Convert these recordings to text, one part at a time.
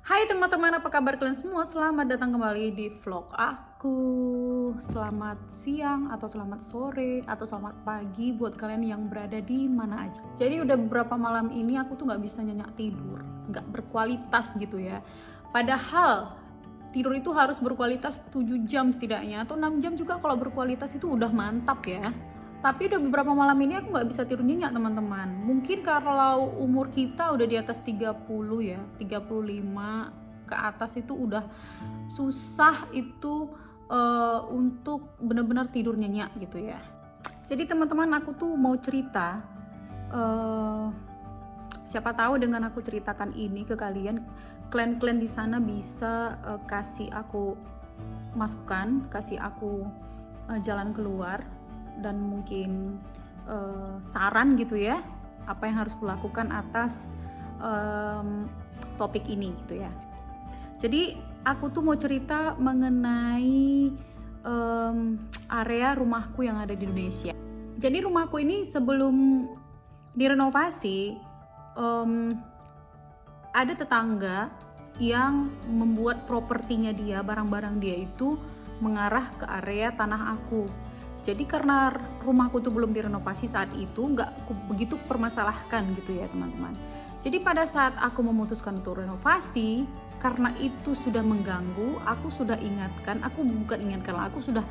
Hai teman-teman, apa kabar kalian semua? Selamat datang kembali di vlog aku. Selamat siang atau selamat sore atau selamat pagi buat kalian yang berada di mana aja. Jadi udah beberapa malam ini aku tuh nggak bisa nyenyak tidur, nggak berkualitas gitu ya. Padahal tidur itu harus berkualitas 7 jam setidaknya, atau 6 jam juga kalau berkualitas itu udah mantap ya. Tapi udah beberapa malam ini aku nggak bisa tidur nyenyak teman-teman. Mungkin kalau umur kita udah di atas 30 ya, 35 ke atas itu udah susah itu untuk benar-benar tidur nyenyak gitu ya. Jadi teman-teman, aku tuh mau cerita, siapa tahu dengan aku ceritakan ini ke kalian, kalian di sana bisa kasih aku masukan, kasih aku jalan keluar, dan mungkin saran gitu ya, apa yang harus kulakukan atas topik ini gitu ya. Jadi aku tuh mau cerita mengenai area rumahku yang ada di Indonesia. Jadi rumahku ini sebelum direnovasi, ada tetangga yang membuat propertinya dia, barang-barang dia itu mengarah ke area tanah aku. Jadi karena rumahku tuh belum direnovasi saat itu, nggak begitu permasalahkan gitu ya teman-teman. Jadi pada saat aku memutuskan untuk renovasi, karena itu sudah mengganggu, aku sudah ingatkan, aku sudah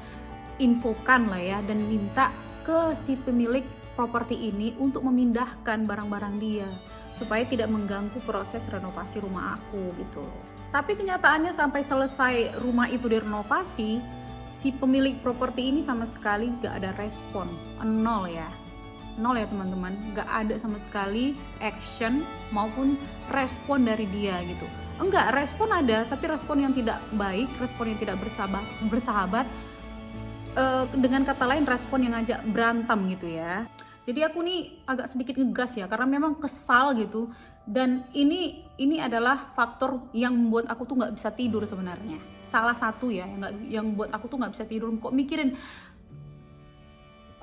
infokan lah ya, dan minta ke si pemilik properti ini untuk memindahkan barang-barang dia supaya tidak mengganggu proses renovasi rumah aku gitu. Tapi kenyataannya sampai selesai rumah itu direnovasi, si pemilik properti ini sama sekali gak ada respon, nol ya teman-teman, gak ada sama sekali action maupun respon dari dia gitu. Enggak, respon ada, tapi respon yang tidak baik, respon yang tidak bersahabat, dengan kata lain respon yang ngajak berantem gitu ya. Jadi aku nih agak sedikit ngegas ya, karena memang kesal gitu. Dan ini adalah faktor yang membuat aku tuh nggak bisa tidur sebenarnya. Salah satu ya yang buat aku tuh nggak bisa tidur. Kok mikirin,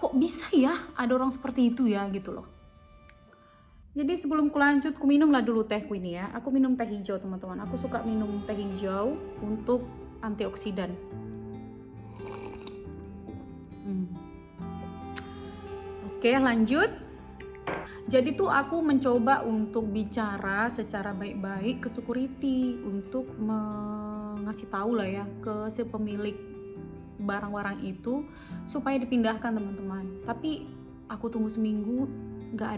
kok bisa ya ada orang seperti itu ya gitu loh. Jadi sebelum kulanjut, ku minumlah dulu tehku ini ya. Aku minum teh hijau teman-teman. Aku suka minum teh hijau untuk antioksidan. Oke, lanjut. Jadi tuh aku mencoba untuk bicara secara baik-baik ke security untuk ngasih tahu lah ya ke si pemilik barang-barang itu supaya dipindahkan teman-teman. Tapi aku tunggu seminggu nggak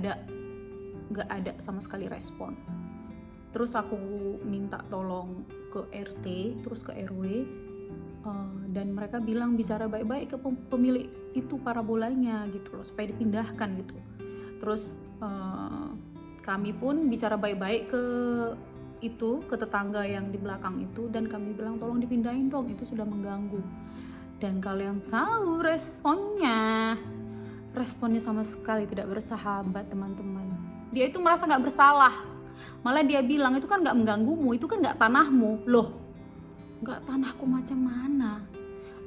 ada sama sekali respon. Terus aku minta tolong ke RT, terus ke RW, dan mereka bilang bicara baik-baik ke pemilik itu parabolanya gitu loh supaya dipindahkan gitu. Terus kami pun bicara baik-baik ke tetangga yang di belakang itu, dan kami bilang tolong dipindahin dong, itu sudah mengganggu. Dan kalian tahu responnya sama sekali tidak bersahabat teman-teman. Dia itu merasa nggak bersalah, malah dia bilang itu kan nggak mengganggumu, itu kan nggak tanahmu. Loh, nggak tanahku macam mana?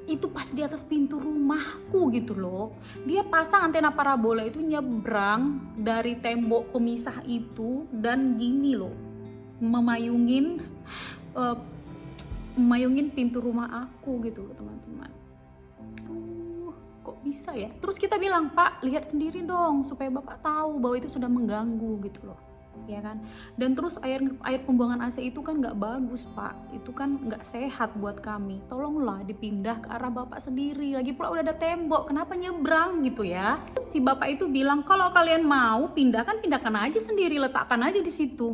Itu pas di atas pintu rumahku gitu loh. Dia pasang antena parabola itu nyebrang dari tembok pemisah itu, dan gini loh, memayungin pintu rumah aku gitu loh teman-teman. Kok bisa ya? Terus kita bilang, Pak lihat sendiri dong supaya Bapak tahu bahwa itu sudah mengganggu gitu loh, ya kan. Dan terus air pembuangan AC itu kan nggak bagus Pak, itu kan nggak sehat buat kami, tolonglah dipindah ke arah Bapak sendiri, lagi pula udah ada tembok, kenapa nyebrang gitu ya. Si Bapak itu bilang kalau kalian mau pindahkan aja sendiri, letakkan aja di situ.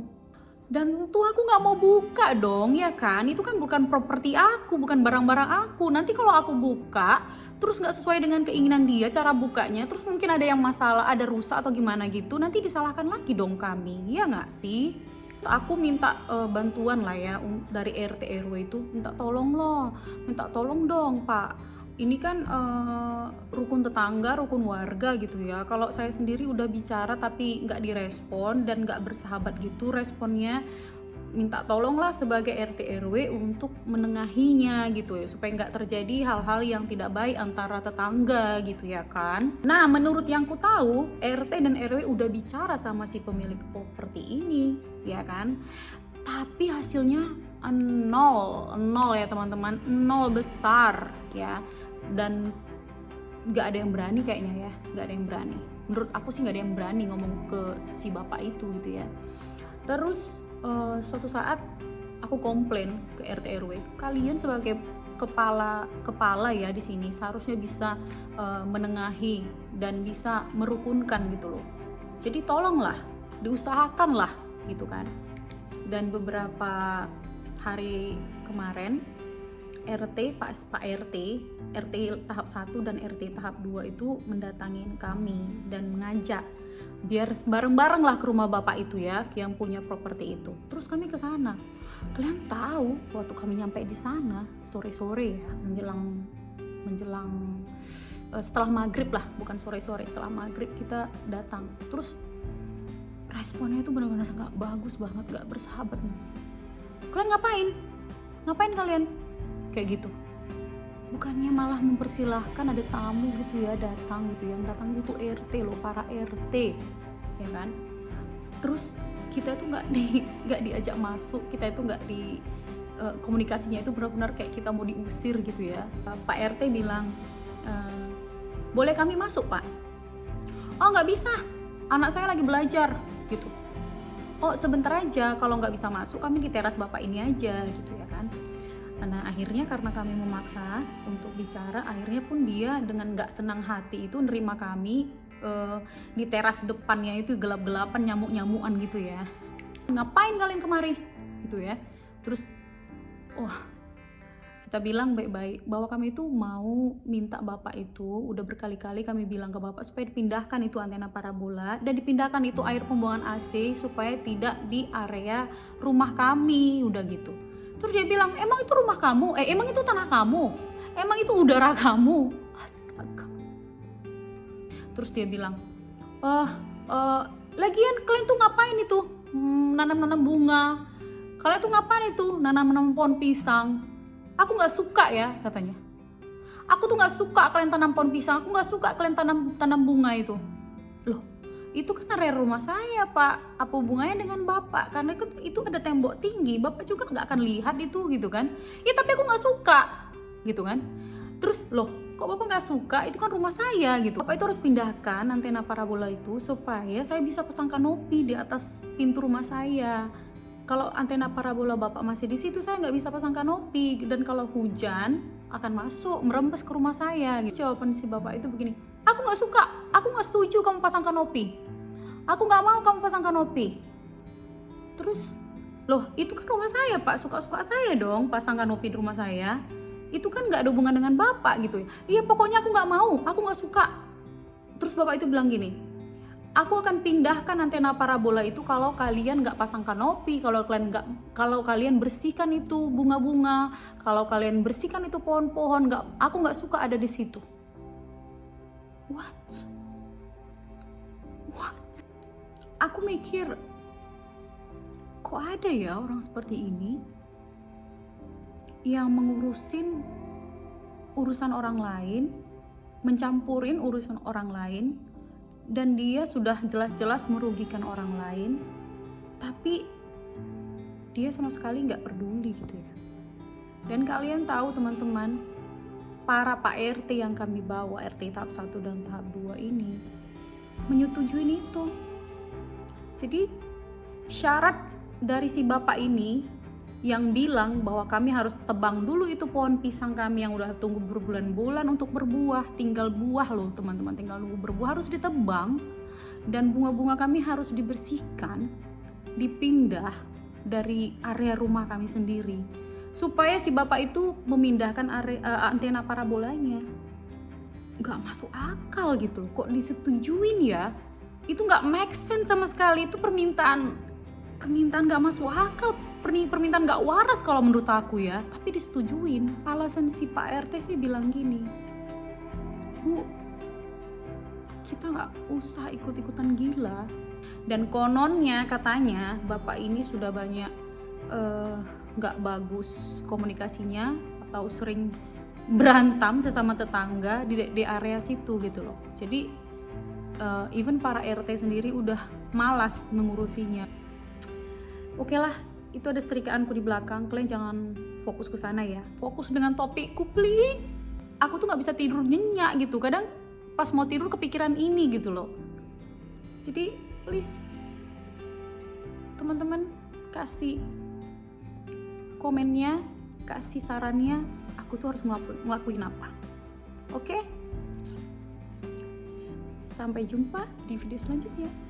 Dan tuh aku nggak mau buka dong ya kan, itu kan bukan properti aku, bukan barang-barang aku. Nanti kalau aku buka terus nggak sesuai dengan keinginan dia cara bukanya, terus mungkin ada yang masalah, ada rusak atau gimana gitu, nanti disalahkan lagi dong kami, ya nggak sih? Terus aku minta bantuan lah ya dari RT RW itu, minta tolong dong Pak, ini kan rukun tetangga, rukun warga gitu ya. Kalau saya sendiri udah bicara tapi nggak direspon dan nggak bersahabat gitu responnya, minta tolonglah sebagai RT RW untuk menengahinya gitu ya, supaya nggak terjadi hal-hal yang tidak baik antara tetangga gitu ya kan. Nah, menurut yang ku tahu, RT dan RW udah bicara sama si pemilik properti ini ya kan. tapi hasilnya nol ya teman-teman, nol besar ya. Dan nggak ada yang berani kayaknya ya, nggak ada yang berani. Menurut aku sih nggak ada yang berani ngomong ke si bapak itu gitu ya. Terus suatu saat aku komplain ke RT RW, kalian sebagai kepala ya di sini seharusnya bisa menengahi dan bisa merukunkan gitu loh. Jadi tolonglah, diusahakanlah gitu kan. Dan beberapa hari kemarin RT RT tahap 1 dan RT tahap 2 itu mendatangin kami dan mengajak biar bareng-bareng lah ke rumah bapak itu ya, yang punya properti itu. Terus kami ke sana. Kalian tahu waktu kami nyampe di sana sore-sore ya, menjelang setelah maghrib lah, bukan sore-sore, setelah maghrib kita datang. Terus responnya itu benar-benar nggak bagus banget, nggak bersahabat. Kalian ngapain kalian kayak gitu? Bukannya malah mempersilahkan ada tamu gitu ya datang gitu, yang datang itu RT loh, para RT ya kan. Terus kita itu nggak diajak masuk, kita itu nggak di komunikasinya itu benar-benar kayak kita mau diusir gitu ya. Pak RT bilang, boleh kami masuk pak? Oh nggak bisa, anak saya lagi belajar gitu. Oh sebentar aja, kalau nggak bisa masuk kami di teras bapak ini aja gitu ya kan. Nah akhirnya karena kami memaksa untuk bicara, akhirnya pun dia dengan nggak senang hati itu nerima kami di teras depannya itu gelap-gelapan, nyamuk-nyamukan gitu ya. Ngapain kalian kemari gitu ya. Terus kita bilang baik-baik bahwa kami itu mau minta bapak itu, udah berkali-kali kami bilang ke bapak supaya dipindahkan itu antena parabola dan dipindahkan itu air pembuangan AC supaya tidak di area rumah kami, udah gitu. Terus dia bilang, emang itu rumah kamu? Emang itu tanah kamu? Emang itu udara kamu? Astaga. Terus dia bilang, lagian kalian tuh ngapain itu? Nanam-nanam bunga. Kalian tuh ngapain itu? Nanam-nanam pohon pisang. Aku gak suka ya, katanya. Aku tuh gak suka kalian tanam pohon pisang. Aku gak suka kalian tanam bunga itu. Loh, itu kan area rumah saya pak, apa hubungannya dengan bapak? Karena itu ada tembok tinggi, bapak juga nggak akan lihat itu gitu kan. Ya tapi aku nggak suka gitu kan. Terus loh, kok bapak nggak suka? Itu kan rumah saya gitu. Bapak itu harus pindahkan antena parabola itu supaya saya bisa pasang kanopi di atas pintu rumah saya. Kalau antena parabola bapak masih di situ, saya nggak bisa pasang kanopi, dan kalau hujan akan masuk merembes ke rumah saya gitu. Jawaban si bapak itu begini, aku nggak suka, aku nggak setuju kamu pasang kanopi, aku nggak mau kamu pasang kanopi. Terus loh, itu kan rumah saya pak, suka-suka saya dong pasang kanopi di rumah saya, itu kan nggak ada hubungan dengan bapak gitu ya. Iya pokoknya aku nggak mau, aku nggak suka. Terus bapak itu bilang gini, aku akan pindahkan antena parabola itu kalau kalian nggak pasang kanopi, kalau kalian bersihkan itu bunga-bunga, kalau kalian bersihkan itu pohon-pohon, aku nggak suka ada di situ. What? Aku mikir, kok ada ya orang seperti ini yang mengurusin urusan orang lain, mencampurin urusan orang lain, dan dia sudah jelas-jelas merugikan orang lain, tapi dia sama sekali nggak peduli gitu ya. Dan kalian tahu teman-teman, para Pak RT yang kami bawa, RT tahap 1 dan tahap 2 ini menyetujui itu. Jadi syarat dari si bapak ini yang bilang bahwa kami harus tebang dulu itu pohon pisang kami yang udah tunggu berbulan-bulan untuk berbuah, tinggal buah loh teman-teman, tinggal nunggu berbuah, harus ditebang, dan bunga-bunga kami harus dibersihkan, dipindah dari area rumah kami sendiri supaya si bapak itu memindahkan antena parabolanya. Gak masuk akal gitu loh, kok disetujuin ya? Itu gak make sense sama sekali, itu permintaan gak masuk akal, permintaan gak waras kalau menurut aku ya, tapi disetujuin. Alasan si Pak RT sih bilang gini, Bu, kita gak usah ikut-ikutan gila. Dan kononnya katanya bapak ini sudah banyak gak bagus komunikasinya atau sering berantem sesama tetangga di area situ gitu loh. Jadi even para RT sendiri udah malas mengurusinya. Oke lah, itu ada setrikaanku di belakang. Kalian jangan fokus ke sana ya, fokus dengan topikku please. Aku tuh nggak bisa tidur nyenyak gitu, kadang pas mau tidur kepikiran ini gitu loh. Jadi please teman-teman kasih komennya, kasih sarannya, aku tuh harus ngelakuin apa. Oke? Sampai jumpa di video selanjutnya.